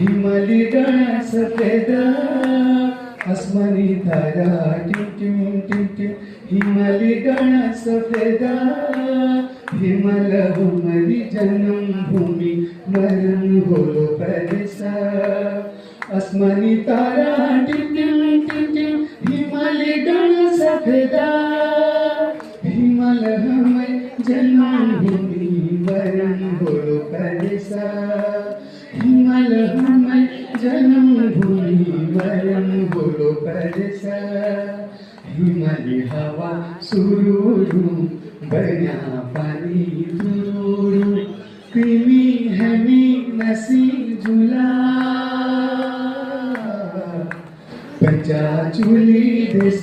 हिमाली डोळा सफेद आसमानी तारा टिम टिम टिम टिम हिमाली डोळा सफेद हिमाल हमारी जन्मभूमि मरण होलो परदेसा आसमानी तारा टिम टिम टिम टिम हिमाली डोळा सफेद हिमाल हमारी जन्मभूमि मरण होलो परदेसा हिमाल हमारी जन्मभूमि मरण होलो परदेसा हिमाली हवा सुरूरू बन्या पानी तुरूरू क्रीमी हमी नसी झूला पंचाचूली देश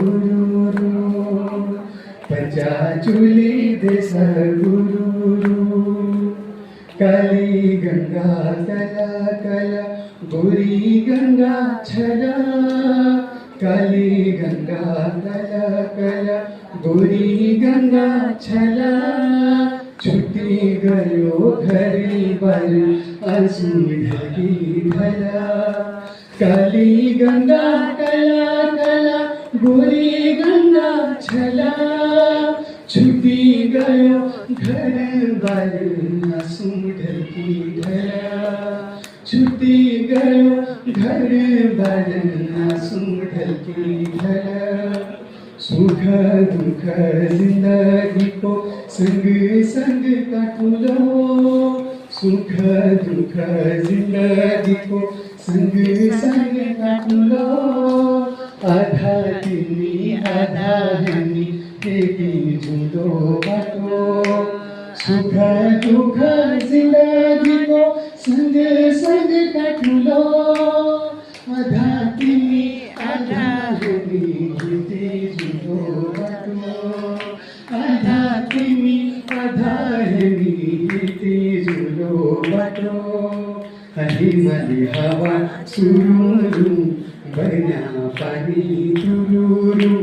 गुरूरू पंचाचूली देश गुरूरू काली गंगा कला कला गोरी गंगा छला काली गंगा कला कला गोरी गंगा छला छुट्टी गयो घरी बर आंसू ढकी ढला काली गंगा कला कला गोरी गंगा छला छुट्टी गयो घर बर आंसू ढकी ढला छुट्टी गयो घर बर आंसू ढकी ढला सुख दुख जिंदगी को संग संग काटू लो सुख दुख जिंदगी को संग संग काटू लो आधा तिमी आधा हमी एकी जुदो बाटो सुख दुख जिंदगी को संग संग काटू लो आधा तिमी आधा हमी एकी जुदो बाटो आधा तिमी आधा हमी एकी जुदो बाटो हिमाली हवा सुरूरू बन्या पानी तुरूरू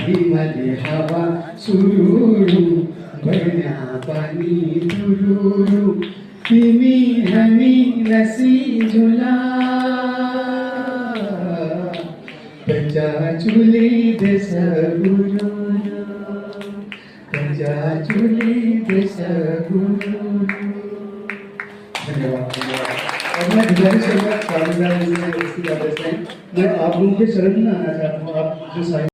हिमाली हवा सुरूरू बन्या पानी तुरूरू तिमी हमी नसी झुला पंचाचूली देश गुरूरू पंचाचूली देश गुरूरू। धन्यवाद। और मैं गुजारिश करूँगा मैं आप लोगों के शरण में आना चाहता हूँ। आप जो